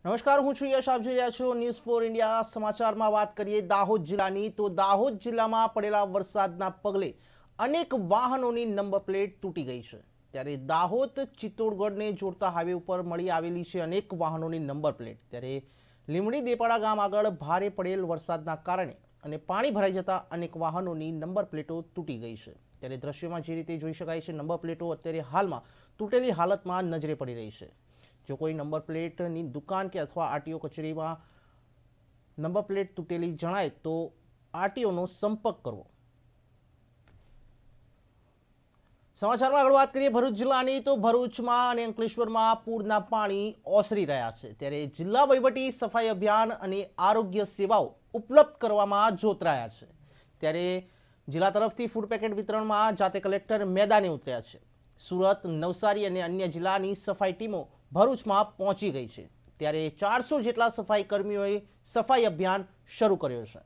નમસ્કાર, હું છું યશ. આપ જોઈ રહ્યા છો ન્યૂઝ ફોર ઇન્ડિયા. સમાચારમાં વાત કરીએ દાહોદ જિલ્લાની, તો દાહોદ જિલ્લામાં પડેલા વરસાદના પગલે અનેક વાહનોની નંબર પ્લેટ તૂટી ગઈ છે. ત્યારે દાહોદ ચિત્તોડગઢને જોડતા હાઈવે ઉપર મળી આવેલી છે અનેક વાહનોની નંબર પ્લેટ. ત્યારે લીમડી દેપાડા ગામ આગળ ભારે પડેલ વરસાદના કારણે અને પાણી ભરાઈ જતા અનેક વાહનોની નંબર પ્લેટો તૂટી ગઈ છે. ત્યારે દ્રશ્યમાં જે રીતે જોઈ શકાય છે, નંબર પ્લેટો અત્યારે હાલમાં તૂટેલી હાલતમાં નજરે પડી રહી છે. જો કોઈ નંબર પ્લેટની દુકાન કે અથવા આરટીઓ કચેરીમાં નંબર પ્લેટ તૂટેલી જણાય તો આરટીઓનો સંપર્ક કરવો. સમાચારમાં આગળ વાત કરીએ ભરૂચ જિલ્લાની, તો ભરૂચમાં અને અંકલેશ્વરમાં પૂરના પાણી ઓસરી રહ્યા છે. ત્યારે જિલ્લા વહીવટી સફાઈ અભિયાન અને આરોગ્ય સેવાઓ ઉપલબ્ધ કરવામાં જોતરાયા છે. ત્યારે જિલ્લા તરફથી ફૂડ પેકેટ વિતરણમાં જાતે કલેક્ટર મેદાને ઉતર્યા છે. સુરત, નવસારી અને અન્ય જિલ્લાની સફાઈ ટીમો ભરૂચમાં પહોંચી ગઈ છે. ત્યારે 400 જેટલા સફાઈ કર્મીઓએ સફાઈ અભિયાન શરૂ કર્યો છે.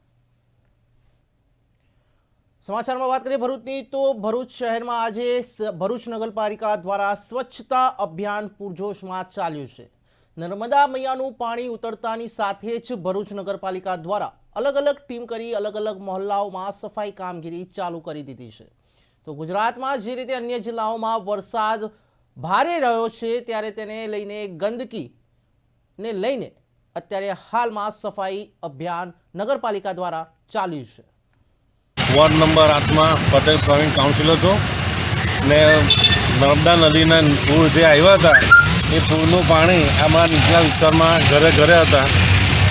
સમાચારમાં વાત કરીએ ભરૂચની, તો ભરૂચ શહેરમાં આજે ભરૂચ નગરપાલિકા દ્વારા સ્વચ્છતા અભિયાન પૂરજોશમાં ચાલ્યું છે. નર્મદા મૈયાનું પાણી ઉતરતાની સાથે જ ભરૂચ નગરપાલિકા દ્વારા અલગ અલગ ટીમ કરી અલગ અલગ મહોલ્લાઓમાં સફાઈ કામગીરી ચાલુ કરી દીધી છે. તો ગુજરાતમાં જે રીતે અન્ય જિલ્લાઓમાં વરસાદ ભારે રહ્યો છે, ત્યારે તેને લઈને ગંદકીને લઈને અત્યારે હાલમાં સફાઈ અભિયાન નગરપાલિકા દ્વારા ચાલ્યું છે. વોર્ડ નંબર 8માં પટેલ પ્રવીણ કાઉન્સિલર હતો ને નર્મદા નદીના પૂર જે આવ્યા હતા એ પૂરનું પાણી અમારા નીચલા વિસ્તારમાં ઘરે ઘરે હતા.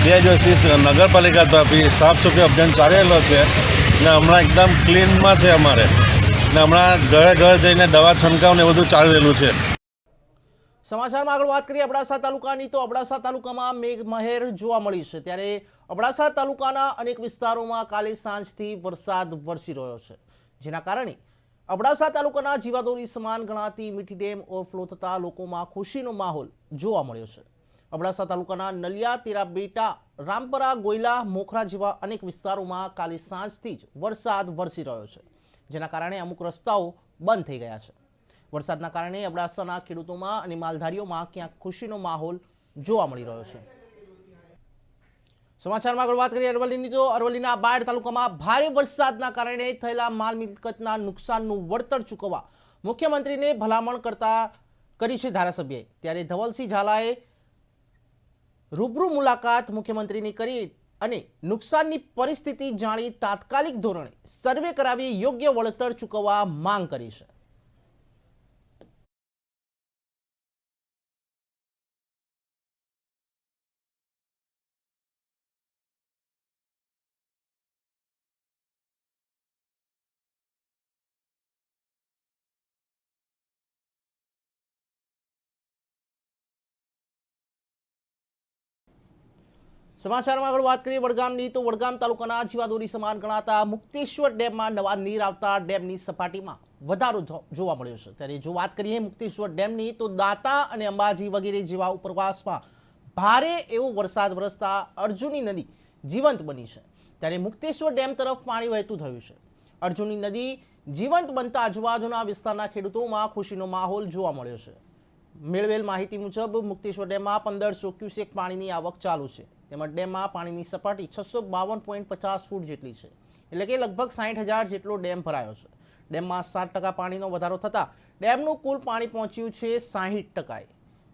2 દિવસથી નગરપાલિકા તરફથી સાફ સફાઈ અભિયાન ચાલેલો છે ને હમણાં એકદમ ક્લીનમાં છે અમારે ને હમણાં ઘરે ઘરે જઈને દવા છંટકાવ ને બધું ચાલી રહેલું છે. સમાચારમાં આગળ વાત કરીએ અબડાસા તાલુકાની, તો અબડાસા તાલુકામાં મેઘમહેર જોવા મળી છે. ત્યારે અબડાસા તાલુકાના અનેક વિસ્તારોમાં કાલે સાંજથી વરસાદ વરસી રહ્યો છે, જેના કારણે અબડાસા તાલુકાના જીવાદોરી સમાન ગણાતી મીઠી ડેમ ઓવરફ્લો થતા લોકોમાં ખુશીનો માહોલ જોવા મળ્યો છે. અબડાસા તાલુકાના નલિયા, તેરાબેટા, રામપરા, ગોયલા, મોખરા જેવા અનેક વિસ્તારોમાં કાલે સાંજથી જ વરસાદ વરસી રહ્યો છે, જેના કારણે અમુક રસ્તાઓ બંધ થઈ ગયા છે. વરસાદના કારણે અબડાસાના ખેડૂતોમાં અને માલધારીઓમાં ક્યાંક ખુશીનો માહોલ જોવા મળી રહ્યો છે. સમાચારમાં આગળ વાત કરીએ અરવલ્લીની, તો અરવલ્લીના બાયડ તાલુકામાં ભારે વરસાદના કારણે થયેલા માલ મિલકતના નુકસાનનું વળતર ચૂકવવા મુખ્યમંત્રીને ભલામણ કરી છે ધારાસભ્યએ. ત્યારે ધવલસિંહ ઝાલાએ રૂબરૂ મુલાકાત મુખ્યમંત્રીની કરી અને નુકસાનની પરિસ્થિતિ જાણી તાત્કાલિક ધોરણે સર્વે કરાવી યોગ્ય વળતર ચૂકવવા માંગ કરી છે. સમાચારમાં આગળ વાત કરીએ વડગામની, તો વડગામ તાલુકાના જીવાદોરી સમાન ગણાતા મુક્તેશ્વર ડેમમાં નવા નીર આવતા ડેમની સપાટીમાં વધારો જોવા મળ્યો છે. ત્યારે જો વાત કરીએ મુક્તેશ્વર ડેમની, તો દાંતા અને અંબાજી વગેરે જેવા ઉપરવાસમાં ભારે એવો વરસાદ વરસતા અર્જુની નદી જીવંત બની છે. ત્યારે મુક્તેશ્વર ડેમ તરફ પાણી વહેતું થયું છે. અર્જુની નદી જીવંત બનતા આજુબાજુના વિસ્તારના ખેડૂતોમાં ખુશીનો માહોલ જોવા મળ્યો છે. મેળવેલ માહિતી મુજબ મુક્તેશ્વર ડેમમાં 1500 ક્યુસેક પાણીની આવક ચાલુ છે. તેમજ ડેમમાં પાણીની સપાટી 652.50 ફૂટ જેટલી છે, એટલે કે લગભગ 60,000 જેટલો ડેમ ભરાયો છે. ડેમમાં 7% પાણીનો વધારો થતાં ડેમનું કુલ પાણી પહોંચ્યું છે 60%.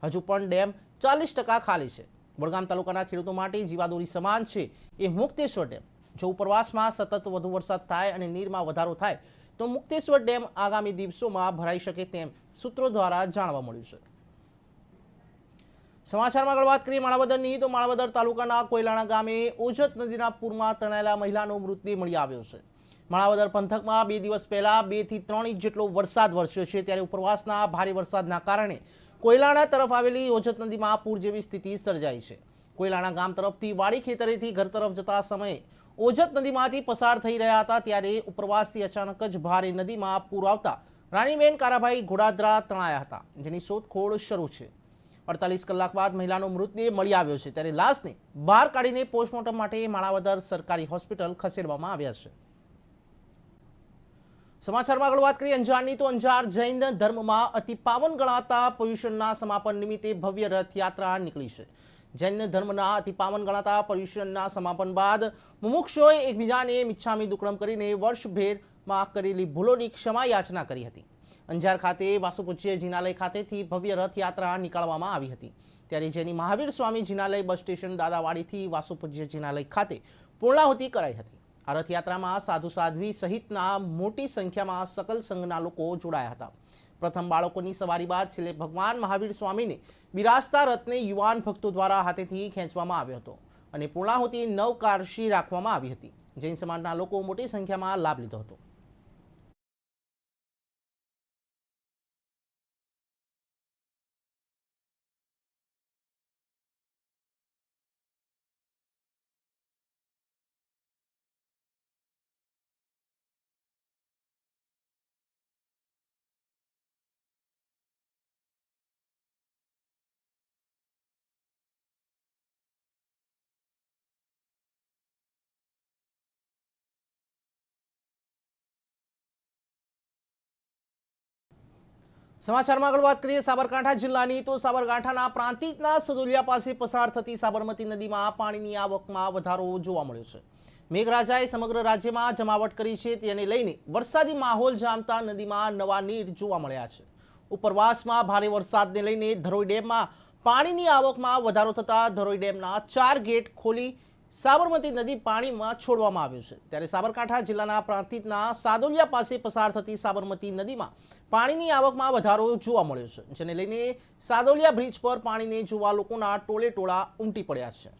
હજુ પણ ડેમ 40% ખાલી છે. વડગામ તાલુકાના ખેડૂતો માટે જીવાદોરી સમાન છે એ મુક્તેશ્વર ડેમ. જો ઉપરવાસમાં સતત વધુ વરસાદ થાય અને નીરમાં વધારો થાય તો મુક્તેશ્વર ડેમ આગામી દિવસોમાં ભરાઈ શકે તેમ સૂત્રો દ્વારા જાણવા મળ્યું છે. સમાચારમાં આગળ વાત કરીએ માણાવદરની, તો માણાવદર તાલુકાના કોયલાણા ગામે ઓજત નદીના પૂરમાં તણાયેલા મહિલાનો મૃતદેહ મળી આવ્યો છે. માણાવદર પંથકમાં 2 દિવસ પહેલા 2 થી 3 ઇંચ જેટલો વરસાદ વરસ્યો છે. ત્યારે ઉપરવાસના ભારે વરસાદના કારણે કોયલાણા તરફ આવેલી ઓજત નદીમાં પૂર જેવી સ્થિતિ સર્જાઈ છે. કોયલાણા ગામ તરફથી વાડી ખેતરેથી ઘર તરફ જતા સમયે ઓજત નદીમાંથી પસાર થઈ રહ્યા હતા, ત્યારે ઉપરવાસથી અચાનક જ ભારે નદીમાં પૂર આવતા રાણીબેન કારાભાઈ ઘોડાદરા તણાયા હતા, જેની શોધખોળ શરૂ છે. 48 કલાક બાદ મહિલાનો મૃતદેહ મળી આવ્યો છે. ત્યારે લાશને બહાર કાઢીને પોસ્ટમોર્ટમ માટે માણાવદર સરકારી હોસ્પિટલ ખસેડવામાં આવ્યા છે. સમાચારમાં આગળ વાત કરીએ અંજારની તો અંજાર જૈન ધર્મમાં અતિ પાવન ગણાતા પર્યુષણના સમાપન નિમિત્તે ભવ્ય રથયાત્રા નીકળી છે. જૈન ધર્મના અતિ પાવન ગણાતા પર્યુષણના સમાપન બાદ મુમુક્ષોએ એકબીજાને મિચ્છામી દુક્કડમ કરીને વર્ષભેરમાં કરેલી ભૂલોની ક્ષમા યાચના કરી હતી. અંજાર ખાતે વાસુપૂજ્ય જિનાલય ખાતેથી ભવ્ય રથયાત્રા નીકાળવામાં આવી હતી. ત્યારે જેની મહાવીર સ્વામી જિનાલય બસ સ્ટેશન દાદાવાડીથી વાસુપૂજ્ય જિનાલય ખાતે પૂર્ણાહુતિ કરાઈ હતી. આ રથયાત્રામાં સાધુ સાધ્વી સહિતના મોટી સંખ્યામાં સકલ સંઘના લોકો જોડાયા હતા. પ્રથમ બાળકોની સવારી બાદ છેલ્લે ભગવાન મહાવીર સ્વામીને બિરાજતા રથને યુવાન ભક્તો દ્વારા હાથેથી ખેંચવામાં આવ્યો હતો અને પૂર્ણાહુતિ નવકારશી રાખવામાં આવી હતી. જૈન સમાજના લોકો મોટી સંખ્યામાં લાભ લીધો હતો. સમાચારમાં આગળ વાત કરીએ સાબરકાંઠા જિલ્લાની તો સાબરકાંઠાના પ્રાંતિજના સદોલિયા પાસે પસાર થતી સાબરમતી નદીમાં પાણીની આવકમાં વધારો જોવા મળ્યો છે. મેઘરાજાએ સમગ્ર રાજ્યમાં જમાવટ કરી છે, તેને લઈને વરસાદી માહોલ જામતા નદીમાં નવા નીર જોવા મળ્યા છે. ઉપરવાસમાં ભારે વરસાદને લઈને ધરોઈ ડેમમાં પાણીની આવકમાં વધારો થતા ધરોઈ ડેમના 4 ગેટ ખોલી સાબરમતી નદી પાણીમાં છોડવામાં આવ્યું છે. ત્યારે સાબરકાંઠા જિલ્લાના પ્રાંતિજના સાદોલિયા પાસે પસાર થતી સાબરમતી નદીમાં પાણીની આવકમાં વધારો જોવા મળ્યો છે, જેને લઈને સાદોલિયા બ્રિજ પર પાણીને જોવા લોકોના ટોળે ટોળા ઉમટી પડ્યા છે.